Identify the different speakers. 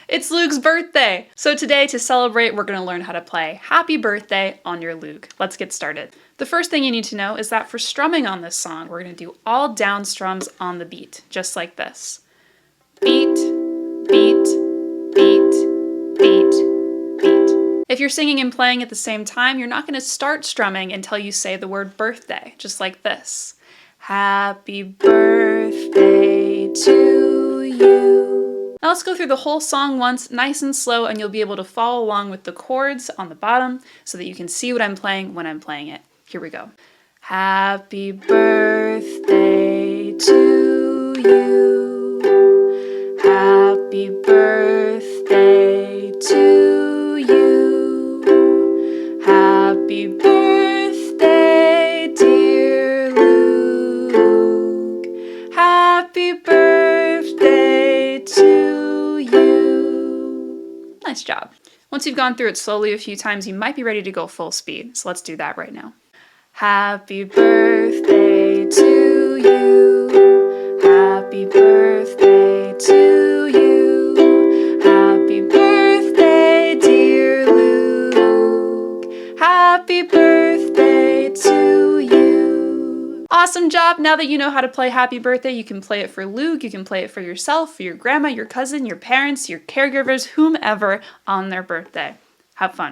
Speaker 1: It's Loog's birthday! So today, to celebrate, we're going to learn how to play Happy Birthday on your Loog. Let's get started. The first thing you need to know is that for strumming on this song, we're going to do all down strums on the beat, just like this. Beat, beat, beat, beat, beat. If you're singing and playing at the same time, you're not going to start strumming until you say the word birthday, just like this. Happy birthday to you. Now let's go through the whole song once, nice and slow, and you'll be able to follow along with the chords on the bottom so that you can see what I'm playing when I'm playing it. Here we go. Happy birthday to you. Happy birthday to you. Happy birthday, dear Loog. Happy birthday to you. Nice job. Once you've gone through it slowly a few times, you might be ready to go full speed. So let's do that right now. Happy birthday to you. Happy birthday to you. Happy birthday, dear Loog. Happy birthday to you. Awesome job! Now that you know how to play Happy Birthday, you can play it for Loog, you can play it for yourself, for your grandma, your cousin, your parents, your caregivers, whomever on their birthday. Have fun.